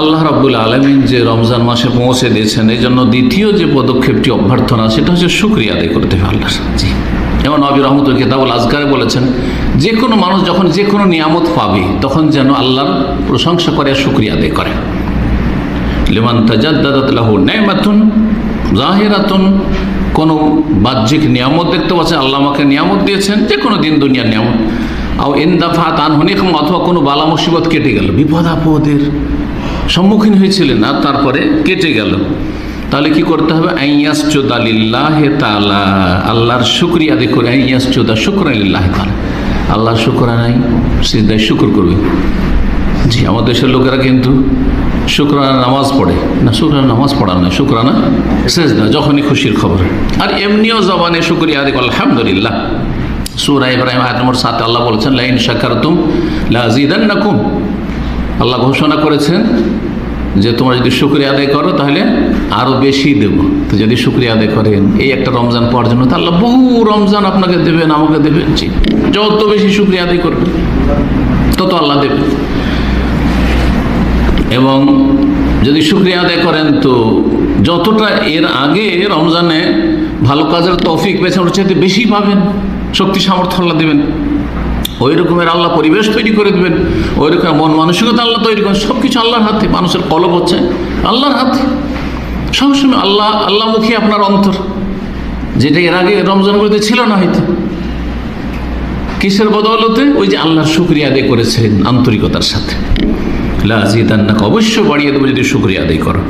আল্লাহ রাব্বুল আলামিন যে রমজান মাসে পৌঁছে দিয়েছেন, এই জন্য দ্বিতীয় যে পদক্ষেপটি অভ্যর্থনা, সেটা হচ্ছে শুকরিয়া আদায় করতে হবে আল্লাহর। জি, যেমন নবী রহমতুল কিতাবুল আজকারে বলেছেন, যে কোনো মানুষ যখন যে কোনো নিয়ামত পাবে তখন যেন আল্লাহর প্রশংসা করে, শুকরিয়া আদায় করে। লিমান তাজাদ্দাদাত লাহু নি'মাতুন যাহিরাতুন, কোনো বাহ্যিক নিয়ামত দেখতে পাচ্ছেন, আল্লাহ আমাকে নিয়ামত দিয়েছেন, যে কোনো দিন দুনিয়ার নিয়ামত, আও ইনদাফাত আনহু নিকমা, অথবা কোনো বালা মুসিবত কেটে গেল, বিপদ আপদের সম্মুখীন হয়েছিলেন আর তারপরে কেটে গেল, তাহলে কি করতে হবে? আইয়াসজুদা লিল্লাহি তাআলা, আল্লাহর শুকরিয়া আদায় করে, আইয়াসজুদা শুকরান লিল্লাহি তাআলা, আল্লাহর শুকরানায় সিজদায় শুকর করবে। জি, আমাদের দেশের লোকেরা কিন্তু শুকরানা নামাজ পড়ে না, শুকরানা নামাজ পড়া নয়, শুকরানা সিজদা, যখনই খুশির খবর। আর এমনিও জবানে শুকরিয়া আদায় করে আলহামদুলিল্লাহ। সূরা ইব্রাহিম আয়াত নম্বর 7 আল্লাহ বলেছেন, লাইন শাকারতুম লাযিদান্নাকুম, আল্লাহ ঘোষণা করেছেন যে তোমরা যদি শুকরিয়া আদায় করো তাহলে আরো বেশি দেব। তো যদি শুকরিয়া আদায় করেন এই একটা রমজান পাওয়ার জন্য, তা আল্লাহ বহু রমজান আপনাকে দেবেন, আমাকে দেবেন। জি, যত বেশি শুকরিয়া আদায় করবেন তত আল্লাহ দেবেন। এবং যদি শুকরিয়া আদায় করেন তো যতটা এর আগে রমজানে ভালো কাজের তৌফিক পেয়েছেন ওর চাইতে বেশি পাবেন, শক্তি সামর্থ্য আল্লাহ দেবেন। ওই রকমের আল্লাহ পরিবেশ তৈরি করে দেবেন, ওই রকম মন মানসিকতা আল্লাহ তৈরি করেন। সব কিছু আল্লাহর হাতে, মানুষের কলব হচ্ছে আল্লাহর হাতে। সবসময় আল্লাহমুখী আপনার অন্তর, যেটা এর আগে রমজানগুলোতে ছিল না হয়তো। কিসের বদৌলতে? ওই যে আল্লাহর শুকরিয়া আদায় করেছেন আন্তরিকতার সাথে। লাযিদান্নাকা, অবশ্যই বাড়িয়ে দেবো যদি শুকরিয়া আদায় করো।